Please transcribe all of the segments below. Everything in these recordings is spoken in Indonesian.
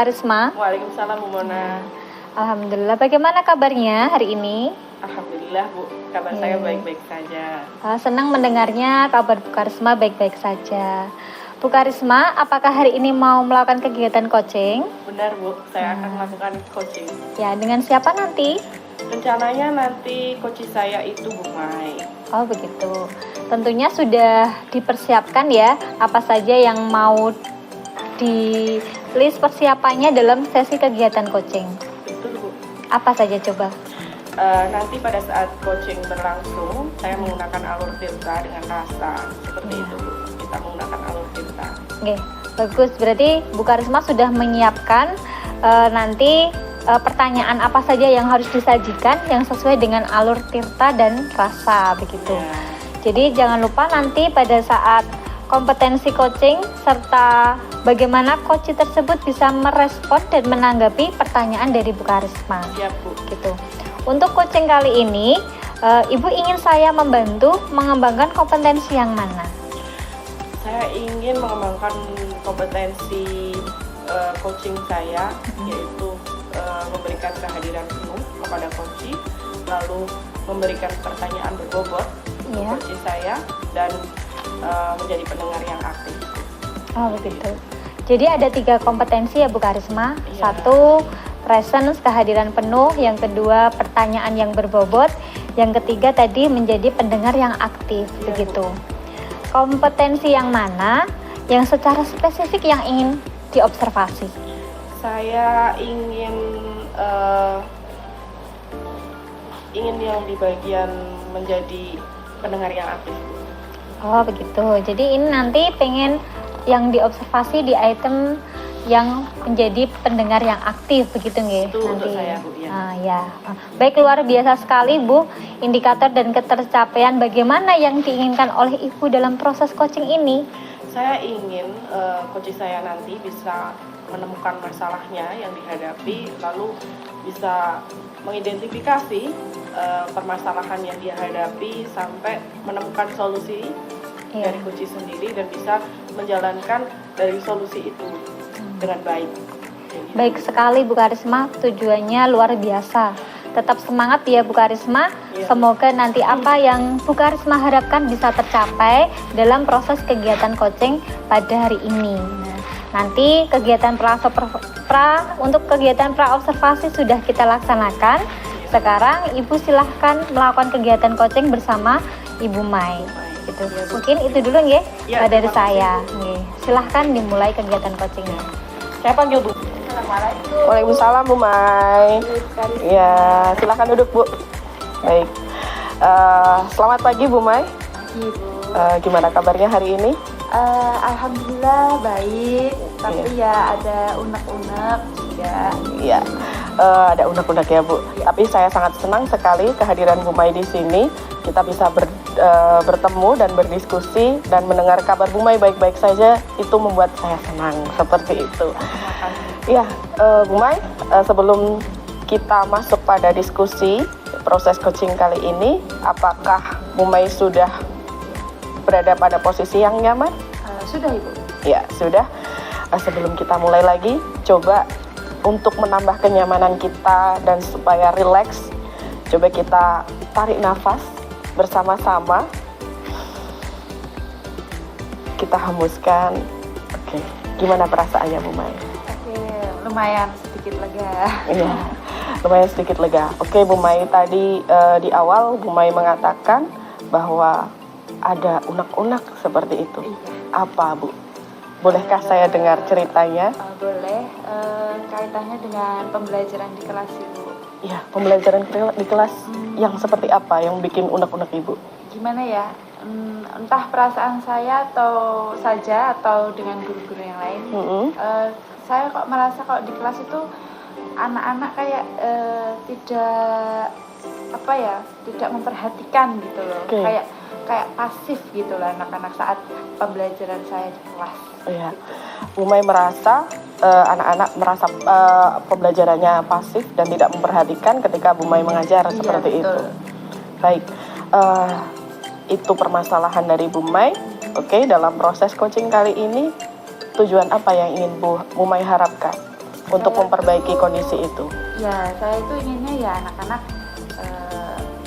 Karisma. Waalaikumsalam Bu Mona. Alhamdulillah, bagaimana kabarnya hari ini? Alhamdulillah Bu, kabar saya baik-baik saja. Senang mendengarnya kabar Bu Karisma baik-baik saja. Bu Karisma, apakah hari ini mau melakukan kegiatan coaching? Benar Bu, saya akan melakukan coaching. Ya, dengan siapa nanti? Rencananya nanti coach saya itu Bu Mai. Oh begitu. Tentunya sudah dipersiapkan ya, apa saja yang mau di list persiapannya dalam sesi kegiatan coaching. Betul Bu. Apa saja coba? Nanti pada saat coaching berlangsung, saya menggunakan alur tirta dengan rasa. Seperti itu Bu, kita menggunakan alur tirta. Oke, bagus. Berarti Bu Karisma sudah menyiapkan nanti pertanyaan apa saja yang harus disajikan yang sesuai dengan alur tirta dan rasa begitu. Ya. Jadi jangan lupa nanti pada saat kompetensi coaching serta bagaimana coach tersebut bisa merespon dan menanggapi pertanyaan dari Bu Karisma. Siap Bu. Gitu. Untuk coaching kali ini, Ibu ingin saya membantu mengembangkan kompetensi yang mana? Saya ingin mengembangkan kompetensi coaching saya, yaitu memberikan kehadiran penuh kepada coach, lalu memberikan pertanyaan berbobot untuk coach saya, dan menjadi pendengar yang aktif. Oh begitu. Jadi ada 3 kompetensi ya Bu Karisma. Iya. 1, presence, kehadiran penuh. Yang kedua, pertanyaan yang berbobot. Yang ketiga tadi menjadi pendengar yang aktif. Iya, begitu. Kompetensi yang mana yang secara spesifik yang ingin diobservasi? Saya ingin yang di bagian menjadi pendengar yang aktif. Oh begitu. Jadi ini nanti pengen yang diobservasi di item yang menjadi pendengar yang aktif begitu nggih? Itu nanti. untuk saya Bu ya. Ya. Baik, luar biasa sekali Bu indikator dan ketercapaian bagaimana yang diinginkan oleh Ibu dalam proses coaching ini. Saya ingin coach saya nanti bisa menemukan masalahnya yang dihadapi, lalu bisa mengidentifikasi permasalahan yang dia hadapi sampai menemukan solusi dari coach sendiri dan bisa menjalankan dari solusi itu dengan baik. Baik sekali Bu Karisma, tujuannya luar biasa. Tetap semangat ya Bu Karisma. Semoga nanti apa yang Bu Karisma harapkan bisa tercapai dalam proses kegiatan coaching pada hari ini. Nanti kegiatan untuk kegiatan pra-observasi sudah kita laksanakan. Sekarang Ibu silahkan melakukan kegiatan coaching bersama Ibu Mai. Gitu. Mungkin itu dulu nggih dari saya. Silahkan dimulai kegiatan coachingnya. Saya panggil Bu. Assalamualaikum. Waalaikumsalam Bu Mai. Ya, silahkan duduk Bu. Baik. Selamat pagi Bu Mai. Pagi Bu. Gimana kabarnya hari ini? Alhamdulillah baik, tapi ya ada unek-unek juga. Iya, ada unek-unek ya Bu. Tapi saya sangat senang sekali kehadiran Bu Mai di sini. Kita bisa bertemu dan berdiskusi dan mendengar kabar Bu Mai baik-baik saja. Itu membuat saya senang seperti itu. Iya, Bu Mai, sebelum kita masuk pada diskusi proses coaching kali ini, apakah Bu Mai sudah berada pada posisi yang nyaman? Sudah Ibu. Ya, sudah. Sebelum kita mulai lagi, coba untuk menambah kenyamanan kita dan supaya rileks, coba kita tarik nafas bersama-sama. Kita hembuskan. Oke, gimana perasaannya Bu Mai? Oke, lumayan sedikit lega. Iya, lumayan sedikit lega. Oke Bu Mai, tadi di awal Bu Mai mengatakan bahwa ada unek-unek seperti itu. Apa Bu? Bolehkah saya dengar ceritanya? Boleh. Kaitannya dengan pembelajaran di kelas Ibu. Iya, pembelajaran di kelas yang seperti apa yang bikin unek-unek Ibu? Gimana ya? Entah perasaan saya atau dengan guru-guru yang lain. Saya kok merasa kalau di kelas itu anak-anak kayak tidak memperhatikan gitu loh. Kayak pasif gitu lah anak-anak saat pembelajaran saya di kelas. Iya. Bu Mai merasa anak-anak merasa pembelajarannya pasif dan tidak memperhatikan ketika Bu Mai mengajar seperti itu. Baik. Itu permasalahan dari Bu Mai. Oke, dalam proses coaching kali ini tujuan apa yang ingin Bu Mai harapkan? untuk Saya memperbaiki tuh- kondisi itu? Ya, saya itu inginnya ya anak-anak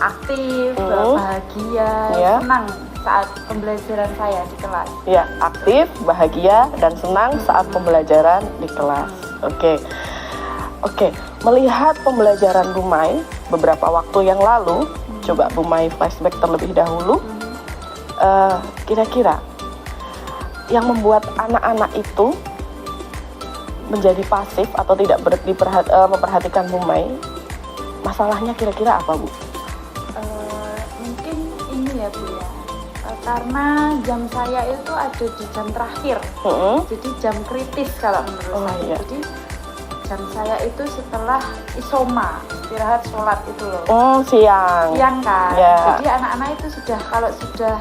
aktif, Hmm. bahagia, Ya. senang saat pembelajaran saya di kelas. Ya, aktif, bahagia, dan senang saat pembelajaran di kelas. Oke, melihat pembelajaran Bu Mai beberapa waktu yang lalu, coba Bu Mai flashback terlebih dahulu. Kira-kira yang membuat anak-anak itu menjadi pasif atau tidak memperhatikan Bu Mai, masalahnya kira-kira apa, Bu? Mungkin ini ya Bu ya, karena jam saya itu ada di jam terakhir, jadi jam kritis kalau menurut Oh, saya. iya. Jadi jam saya itu setelah isoma, istirahat sholat itu loh. Oh, siang. Siang kan, Ya. jadi anak-anak itu kalau sudah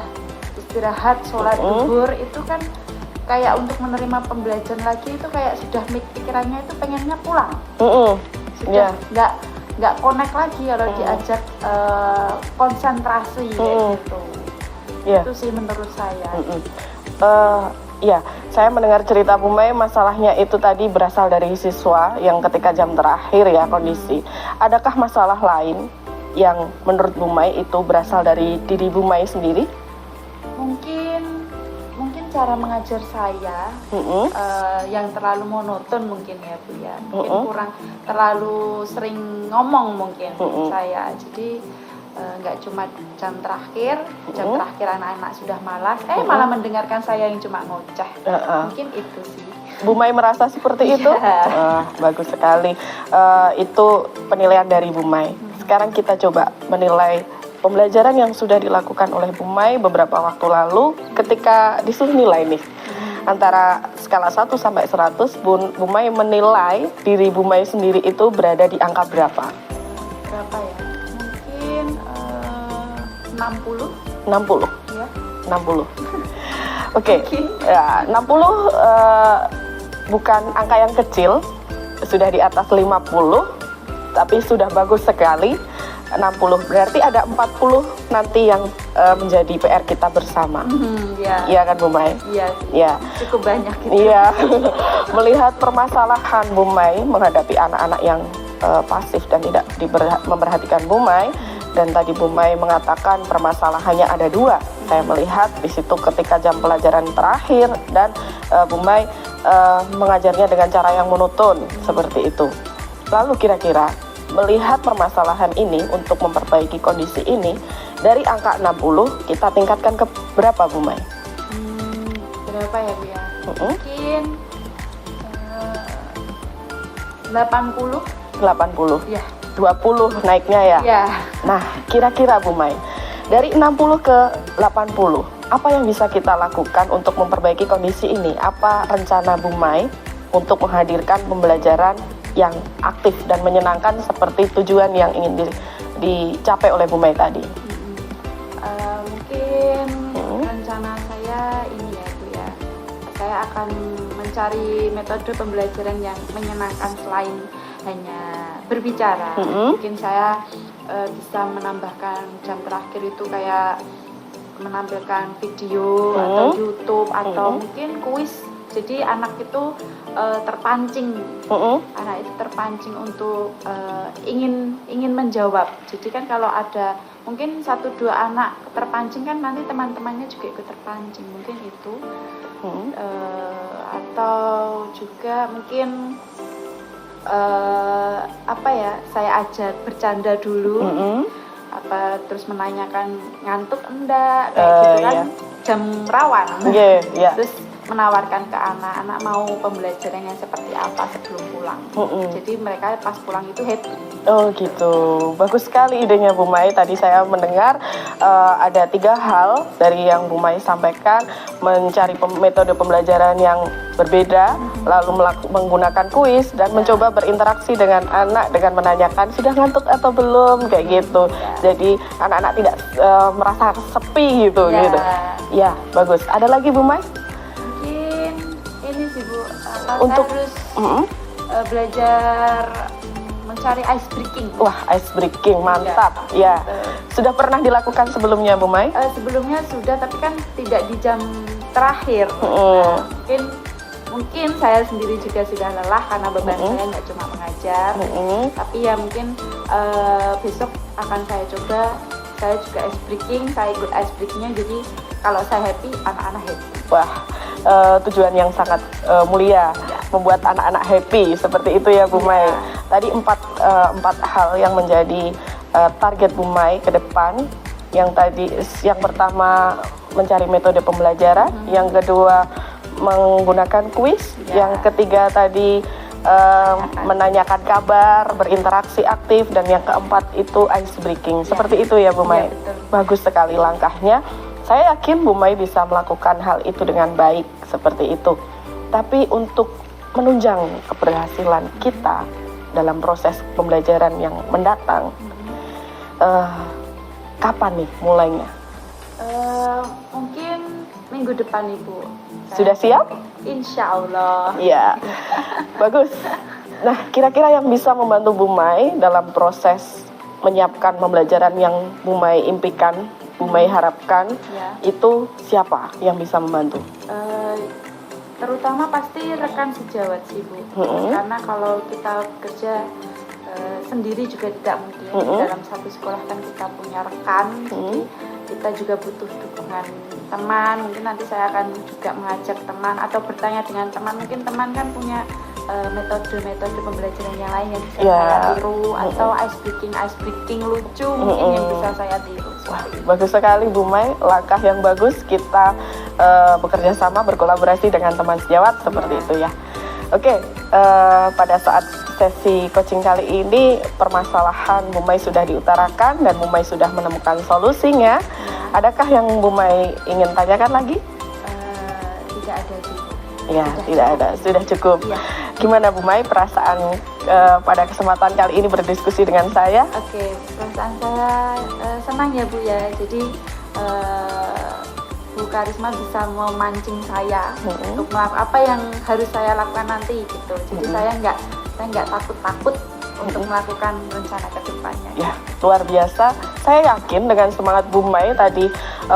istirahat sholat zuhur itu kan kayak untuk menerima pembelajaran lagi itu kayak sudah pikirannya itu pengennya pulang, Ya. sudah nggak connect lagi kalau diajak konsentrasi kayak gitu. Ya. Itu sih menurut saya. Ya, saya mendengar cerita Bu Mai, masalahnya itu tadi berasal dari siswa yang ketika jam terakhir ya kondisi. Adakah masalah lain yang menurut Bu Mai itu berasal dari diri Bu Mai sendiri? Mungkin cara mengajar saya yang terlalu monoton mungkin ya Bu ya. Mungkin kurang terlalu sering ngomong mungkin saya. Jadi nggak cuma jam terakhir anak-anak sudah malas, malah mendengarkan saya yang cuma ngoceh. Mungkin itu sih. Bu Mai merasa seperti itu? Bagus sekali. Itu penilaian dari Bu Mai. Sekarang kita coba menilai pembelajaran yang sudah dilakukan oleh Bu Mai beberapa waktu lalu. Ketika disuruh nilai nih, antara skala 1 sampai 100, Bu Mai menilai diri Bu Mai sendiri itu berada di angka berapa? Berapa ya? Mungkin 60 60. ya. 60. Oke, ya, 60 bukan angka yang kecil, sudah di atas 50, tapi sudah bagus sekali. 60 berarti ada 40 nanti yang menjadi PR kita bersama. Ya. Iya kan Bu Mai? Iya, Ya. cukup banyak gitu. Iya. Melihat permasalahan Bu Mai menghadapi anak-anak yang pasif dan tidak memperhatikan Bu Mai, dan tadi Bu Mai mengatakan permasalahannya ada dua. Saya melihat di situ ketika jam pelajaran terakhir dan Bu Mai mengajarnya dengan cara yang monoton seperti itu. Lalu kira-kira melihat permasalahan ini untuk memperbaiki kondisi ini, dari angka 60 kita tingkatkan ke berapa Bu Mai? Berapa ya Bu ya? Mungkin 80. 80. Ya. 20 naiknya ya? Ya. Nah, kira-kira Bu Mai, dari 60 ke 80, apa yang bisa kita lakukan untuk memperbaiki kondisi ini? Apa rencana Bu Mai untuk menghadirkan pembelajaran yang aktif dan menyenangkan seperti tujuan yang ingin dicapai oleh Bu Mai tadi? Mungkin rencana saya ini ya Bu ya, saya akan mencari metode pembelajaran yang menyenangkan selain hanya berbicara. Mungkin saya bisa menambahkan jam terakhir itu kayak menampilkan video atau YouTube atau mungkin kuis. Jadi anak itu terpancing, anak itu terpancing untuk ingin menjawab. Jadi kan kalau ada mungkin 1-2 anak terpancing kan nanti teman-temannya juga ikut terpancing, mungkin itu. Atau juga mungkin saya ajak bercanda dulu, terus menanyakan ngantuk enggak kayak gitu kan, jam rawan. Terus menawarkan ke anak-anak mau pembelajaran yang seperti apa sebelum pulang. Jadi mereka pas pulang itu happy. Oh gitu, bagus sekali idenya Bu Mai. Tadi saya mendengar ada 3 hal dari yang Bu Mai sampaikan, mencari metode pembelajaran yang berbeda, lalu menggunakan kuis dan mencoba berinteraksi dengan anak dengan menanyakan sudah ngantuk atau belum kayak gitu. Jadi anak-anak tidak merasa sepi gitu. Ya, bagus. Ada lagi Bu Mai? Mungkin ini sih Bu, Untuk saya harus belajar mencari ice breaking. Wah, ice breaking, mantap. Ya. Sudah pernah dilakukan sebelumnya Bu Mai? Sebelumnya sudah, tapi kan tidak di jam terakhir. Mungkin mungkin saya sendiri juga sudah lelah karena beban saya nggak cuma mengajar, tapi ya mungkin besok akan saya coba. Saya juga ice breaking, saya ikut ice breakingnya, jadi kalau saya happy, anak-anak happy. Wah, tujuan yang sangat mulia, membuat anak-anak happy, seperti itu ya Bu Mai. Tadi empat hal yang menjadi target Bu Mai ke depan. Yang pertama mencari metode pembelajaran, yang kedua menggunakan kuis, yang ketiga tadi menanyakan kabar, berinteraksi aktif, dan yang keempat itu ice breaking. Seperti itu ya Bu Mai. Bagus sekali langkahnya. Saya yakin Bu Mai bisa melakukan hal itu dengan baik seperti itu. Tapi untuk menunjang keberhasilan kita dalam proses pembelajaran yang mendatang, kapan nih mulainya? Mungkin minggu depan Ibu. Sudah siap? Insya Allah. Iya, bagus. Nah, kira-kira yang bisa membantu Bu Mai dalam proses menyiapkan pembelajaran yang Bu Mai impikan, Bu Mai harapkan, itu siapa yang bisa membantu? Terutama pasti rekan sejawat sih Bu. Karena kalau kita kerja sendiri juga tidak mungkin. Dalam satu sekolah kan kita punya rekan, jadi kita juga butuh dukungan teman. Mungkin nanti saya akan juga mengajak teman atau bertanya dengan teman. Mungkin teman kan punya metode-metode pembelajaran yang lain yang bisa saya tiru, atau ice breaking lucu mungkin yang bisa saya tiru. Wah, bagus sekali Bu Mai, langkah yang bagus. Kita bekerja sama, berkolaborasi dengan teman sejawat seperti itu ya. Oke, pada saat sesi coaching kali ini permasalahan Bu Mai sudah diutarakan dan Bu Mai sudah menemukan solusinya. Adakah yang Bu Mai ingin tanyakan lagi? Tidak ada sih. Ya, tidak ada, sudah cukup. Ya. Gimana Bu Mai perasaan pada kesempatan kali ini berdiskusi dengan saya? Oke, perasaan saya senang ya Bu ya. Jadi Bu Karisma bisa memancing saya untuk melakukan apa yang harus saya lakukan nanti gitu. Jadi saya nggak takut untuk melakukan rencana ke depannya. Ya, luar biasa. Saya yakin dengan semangat Bu Mai tadi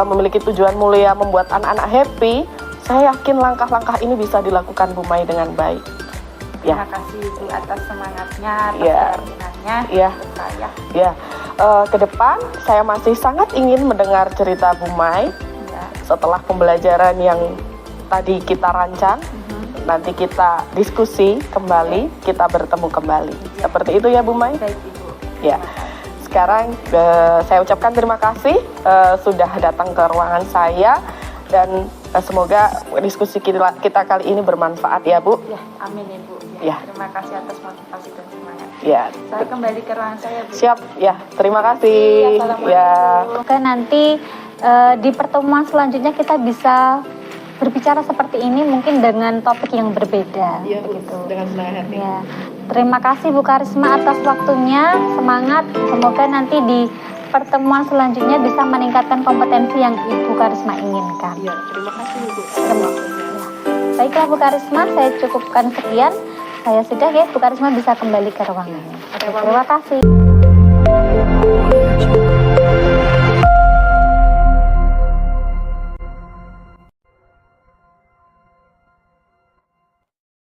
memiliki tujuan mulia membuat anak-anak happy. Saya yakin langkah-langkah ini bisa dilakukan Bu Mai dengan baik. Terima kasih Bu atas semangatnya, atas keyakinannya untuk saya. Ya, ke depan saya masih sangat ingin mendengar cerita Bu Mai. Setelah pembelajaran yang tadi kita rancang, nanti kita diskusi kembali, kita bertemu kembali. Seperti itu ya Bu Mai? Baik Ibu. Ya. Sekarang saya ucapkan terima kasih sudah datang ke ruangan saya, dan semoga diskusi kita kali ini bermanfaat ya Bu. Ya, amin ya Bu. Ya. Terima kasih atas motivasi dan semangat. Ya. Saya kembali ke ruangan saya Bu. Siap, ya. Terima kasih. Ya. Oke, nanti di pertemuan selanjutnya kita bisa berbicara seperti ini, mungkin dengan topik yang berbeda. Iya, begitu. dengan senang hati. Ya. Terima kasih Bu Karisma atas waktunya, semangat. Semoga nanti di pertemuan selanjutnya bisa meningkatkan kompetensi yang Ibu Karisma inginkan. Iya, terima kasih Bu. Baiklah Bu Karisma, saya cukupkan sekian. Saya sudah ya, Bu Karisma bisa kembali ke ruangannya. Terima kasih.